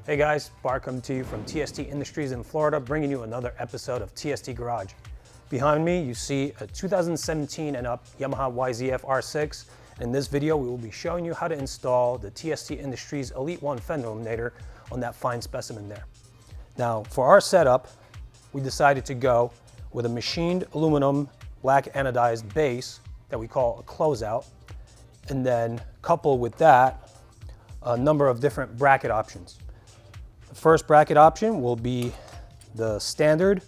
Hey guys, Bart coming to you from TST Industries in Florida, bringing you another episode of TST Garage. Behind me, you see a 2017 and up Yamaha YZF R6. In this video, we will be showing you how to install the TST Industries Elite One fender eliminator on that fine specimen there. Now, for our setup, we decided to go with a machined aluminum black anodized base that we call a closeout, and then couple with that a number of different bracket options. The first bracket option will be the standard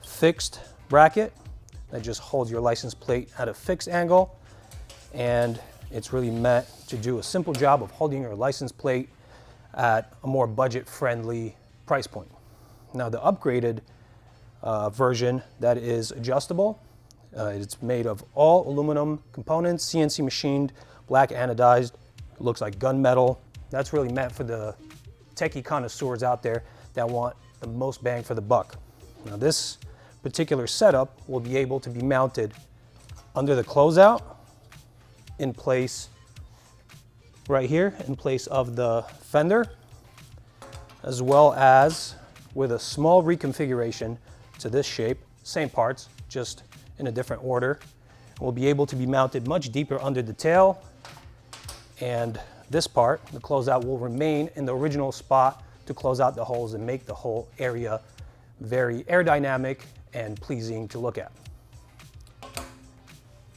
fixed bracket that just holds your license plate at a fixed angle, and it's really meant to do a simple job of holding your license plate at a more budget-friendly price point. Now, the upgraded version that is adjustable, it's made of all aluminum components, CNC machined, black anodized. It looks like gunmetal. That's really meant for the techie connoisseurs out there that want the most bang for the buck. Now, this particular setup will be able to be mounted under the closeout in place right here in place of the fender, as well as with a small reconfiguration to this shape, same parts, just in a different order. We'll be able to be mounted much deeper under the tail, and this part, the closeout, will remain in the original spot to close out the holes and make the whole area very aerodynamic and pleasing to look at.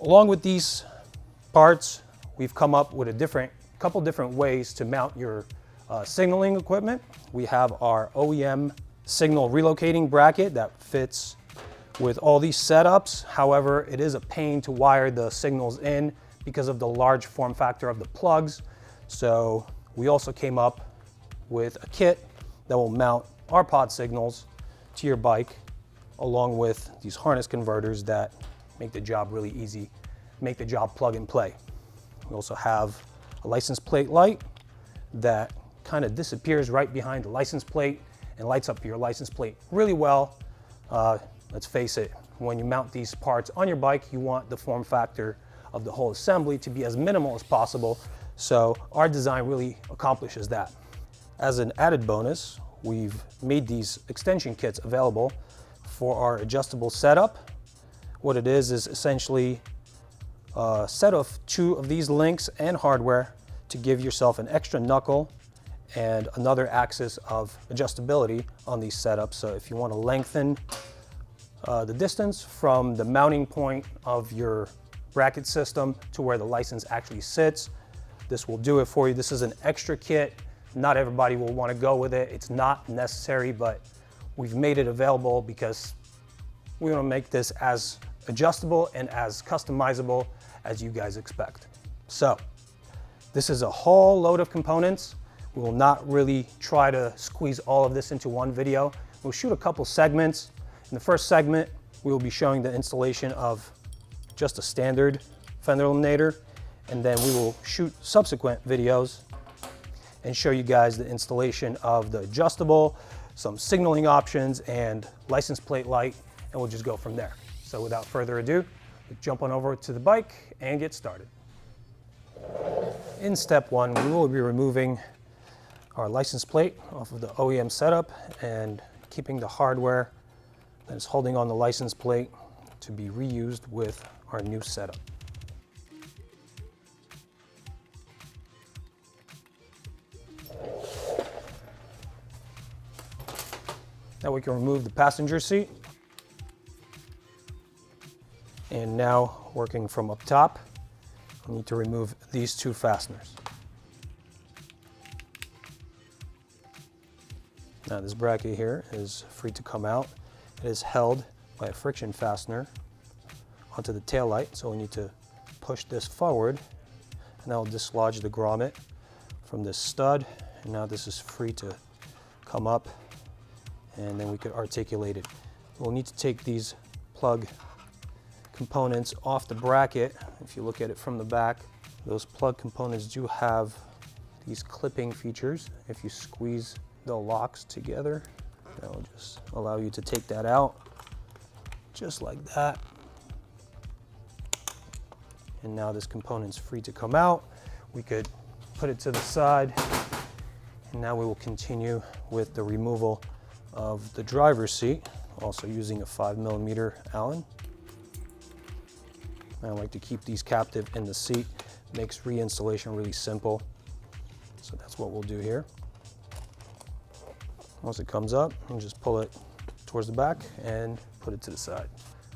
Along with these parts, we've come up with a couple different ways to mount your signaling equipment. We have our OEM signal relocating bracket that fits with all these setups. However, it is a pain to wire the signals in because of the large form factor of the plugs. So we also came up with a kit that will mount our pod signals to your bike, along with these harness converters that make the job really easy, make the job plug and play. We also have a license plate light that kind of disappears right behind the license plate and lights up your license plate really well. Let's face it, when you mount these parts on your bike, you want the form factor of the whole assembly to be as minimal as possible. So our design really accomplishes that. As an added bonus, we've made these extension kits available for our adjustable setup. What it is essentially a set of 2 of these links and hardware to give yourself an extra knuckle and another axis of adjustability on these setups. So if you want to lengthen the distance from the mounting point of your bracket system to where the license actually sits, this will do it for you. This is an extra kit. Not everybody will want to go with it. It's not necessary, but we've made it available because we want to make this as adjustable and as customizable as you guys expect. So this is a whole load of components. We will not really try to squeeze all of this into one video. We'll shoot a couple segments. In the first segment, we will be showing the installation of just a standard fender eliminator, and then we will shoot subsequent videos and show you guys the installation of the adjustable, some signaling options, and license plate light, and we'll just go from there. So without further ado, let's jump on over to the bike and get started. In step 1, we will be removing our license plate off of the OEM setup and keeping the hardware that is holding on the license plate to be reused with our new setup. Now we can remove the passenger seat. And now, working from up top, we need to remove these 2 fasteners. Now this bracket here is free to come out. It is held by a friction fastener onto the tail light, so we need to push this forward, and that will dislodge the grommet from this stud. And now this is free to come up, and then we could articulate it. We'll need to take these plug components off the bracket. If you look at it from the back, those plug components do have these clipping features. If you squeeze the locks together, that will just allow you to take that out, just like that. And now this component's free to come out. We could put it to the side And now we will continue with the removal of the driver's seat, also using a 5mm Allen. I like to keep these captive in the seat. Makes reinstallation really simple. So that's what we'll do here. Once it comes up, we'll just pull it towards the back and put it to the side.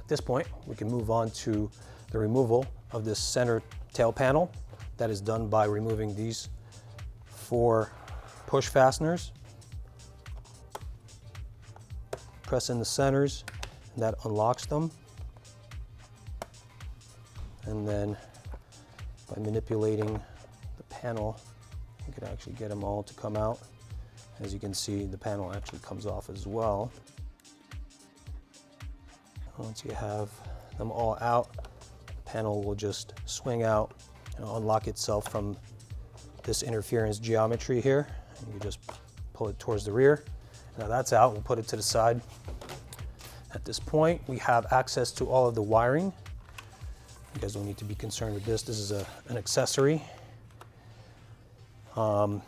At this point, we can move on to the removal of this center tail panel. That is done by removing these 4 push fasteners. Press in the centers, and that unlocks them. And then by manipulating the panel, you can actually get them all to come out. As you can see, the panel actually comes off as well. Once you have them all out, the panel will just swing out and unlock itself from this interference geometry here. And you just pull it towards the rear. Now that's out, we'll put it to the side. At this point, we have access to all of the wiring. You guys don't need to be concerned with this. This is an accessory. Our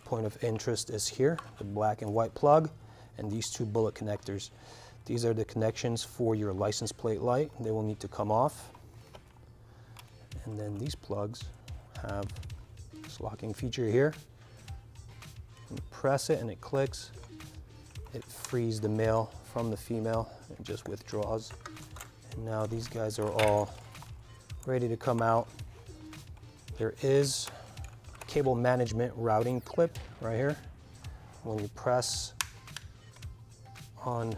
point of interest is here, the black and white plug, and these 2 bullet connectors. These are the connections for your license plate light. They will need to come off. And then these plugs have this locking feature here. You press it and it clicks. It frees the male from the female and just withdraws. And now these guys are all ready to come out. There is a cable management routing clip right here. When you press on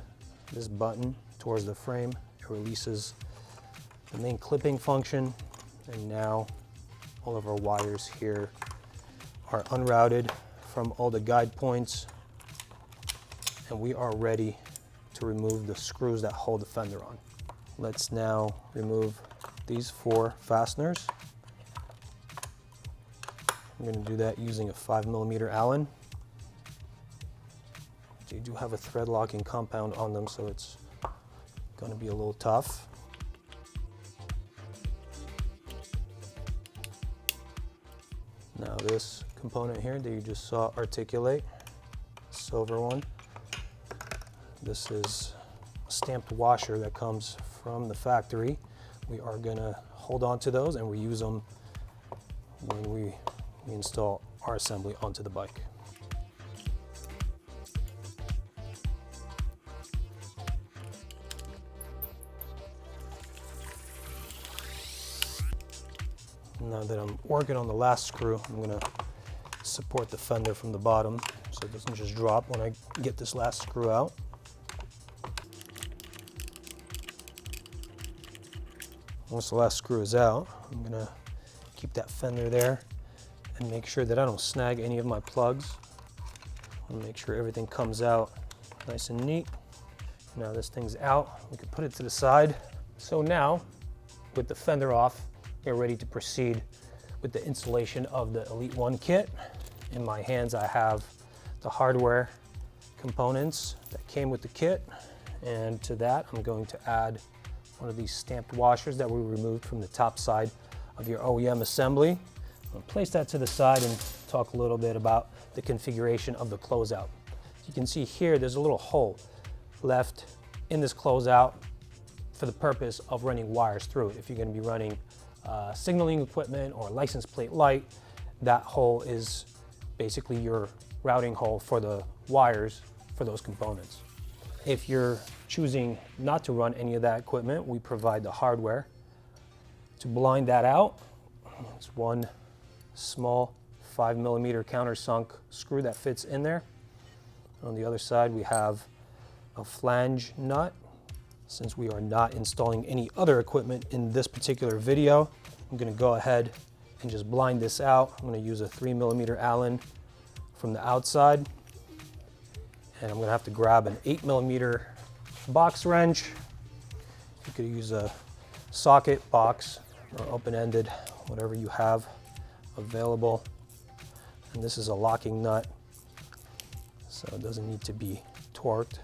this button towards the frame, it releases the main clipping function. And now all of our wires here are unrouted from all the guide points. And we are ready to remove the screws that hold the fender on. Let's now remove these 4 fasteners. I'm going to do that using a 5mm Allen. They do have a thread locking compound on them, so it's going to be a little tough. Now this component here that you just saw articulate, silver one, this is a stamped washer that comes from the factory. We are going to hold on to those and reuse them when we install our assembly onto the bike. Now that I'm working on the last screw, I'm going to support the fender from the bottom so it doesn't just drop when I get this last screw out. Once the last screw is out, I'm going to keep that fender there and make sure that I don't snag any of my plugs. I want to make sure everything comes out nice and neat. Now this thing's out, we can put it to the side. So now, with the fender off, we're ready to proceed with the installation of the Elite One kit. In my hands, I have the hardware components that came with the kit. And to that, I'm going to add one of these stamped washers that we removed from the top side of your OEM assembly. I'm going to place that to the side and talk a little bit about the configuration of the closeout. You can see here, there's a little hole left in this closeout for the purpose of running wires through it. If you're going to be running signaling equipment or license plate light, that hole is basically your routing hole for the wires for those components. If you're choosing not to run any of that equipment, we provide the hardware to blind that out. It's one small 5mm countersunk screw that fits in there. On the other side, we have a flange nut. Since we are not installing any other equipment in this particular video, I'm going to go ahead and just blind this out. I'm going to use a 3mm Allen from the outside, and I'm going to have to grab an 8mm box wrench. You could use a socket box or open-ended, whatever you have available. And this is a locking nut, so it doesn't need to be torqued.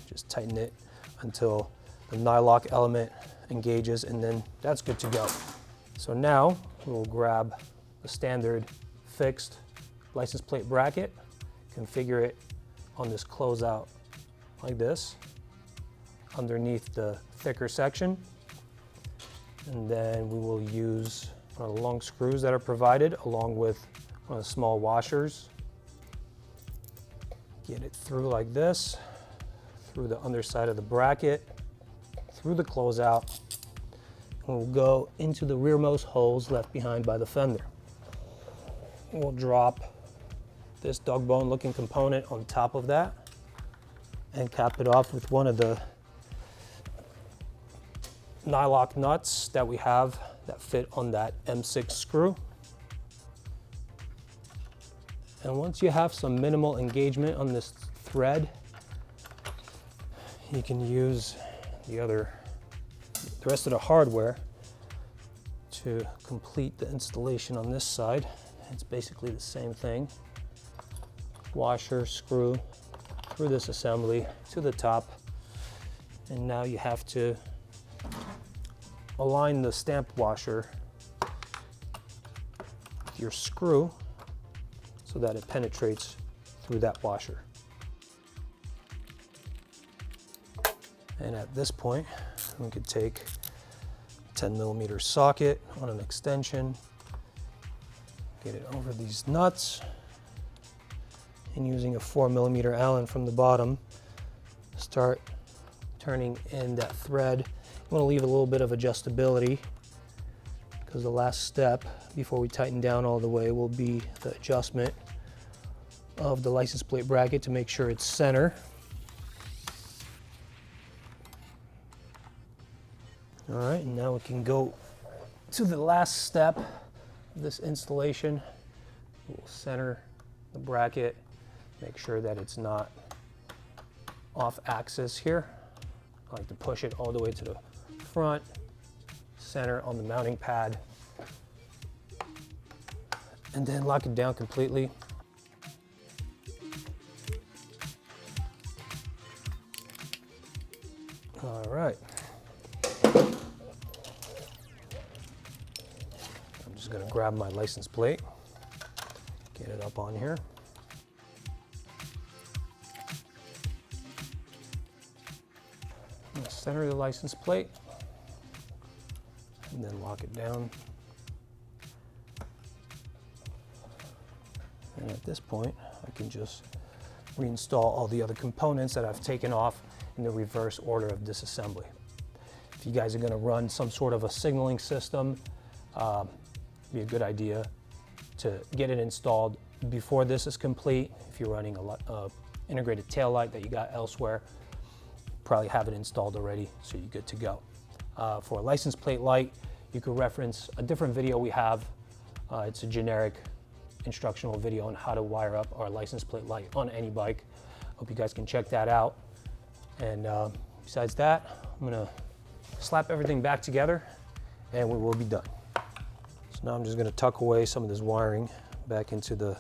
Just tighten it until the nylock element engages, and then that's good to go. So now we'll grab the standard fixed license plate bracket, configure it on this closeout like this, underneath the thicker section. And then we will use one of the long screws that are provided along with one of the small washers. Get it through like this, through the underside of the bracket, through the closeout, and we'll go into the rearmost holes left behind by the fender. We'll drop this dog bone looking component on top of that and cap it off with one of the nylock nuts that we have that fit on that M6 screw. And once you have some minimal engagement on this thread, you can use the rest of the hardware to complete the installation on this side. It's basically the same thing. Washer, screw through this assembly to the top, and now you have to align the stamp washer with your screw so that it penetrates through that washer. And at this point, we could take a 10mm socket on an extension, get it over these nuts, and using a 4mm Allen from the bottom, start turning in that thread. You want to leave a little bit of adjustability because the last step before we tighten down all the way will be the adjustment of the license plate bracket to make sure it's center. All right, and now we can go to the last step of this installation. We'll center the bracket, make sure that it's not off axis here. I like to push it all the way to the front, center on the mounting pad, and then lock it down completely. All right. I'm just gonna grab my license plate, get it up on here. I'm gonna center the license plate and then lock it down. And at this point, I can just reinstall all the other components that I've taken off in the reverse order of disassembly. If you guys are going to run some sort of a signaling system, it'd be a good idea to get it installed before this is complete. If you're running a integrated tail light that you got elsewhere, probably have it installed already, so you're good to go. For a license plate light, you could reference a different video we have. It's a generic instructional video on how to wire up our license plate light on any bike. Hope you guys can check that out. And besides that, I'm gonna slap everything back together and we will be done. So now I'm just gonna tuck away some of this wiring back into the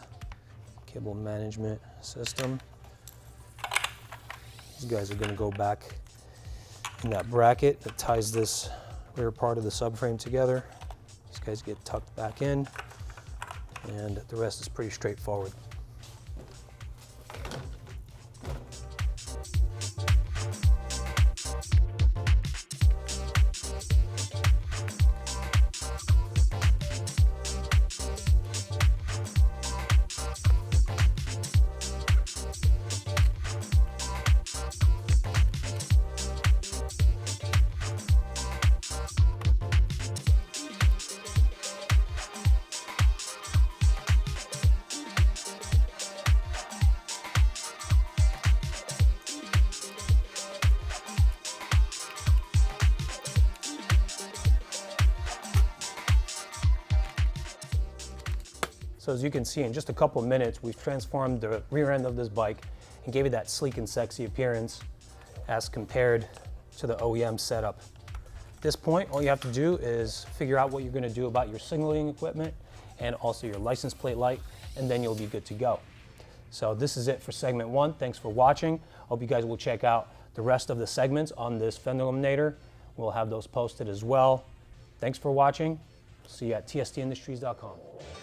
cable management system. These guys are gonna go back in that bracket that ties this rear part of the subframe together. These guys get tucked back in, and the rest is pretty straightforward. So as you can see, in just a couple of minutes, we've transformed the rear end of this bike and gave it that sleek and sexy appearance as compared to the OEM setup. At this point, all you have to do is figure out what you're going to do about your signaling equipment and also your license plate light, and then you'll be good to go. So this is it for segment 1. Thanks for watching. Hope you guys will check out the rest of the segments on this fender eliminator. We'll have those posted as well. Thanks for watching. See you at tstindustries.com.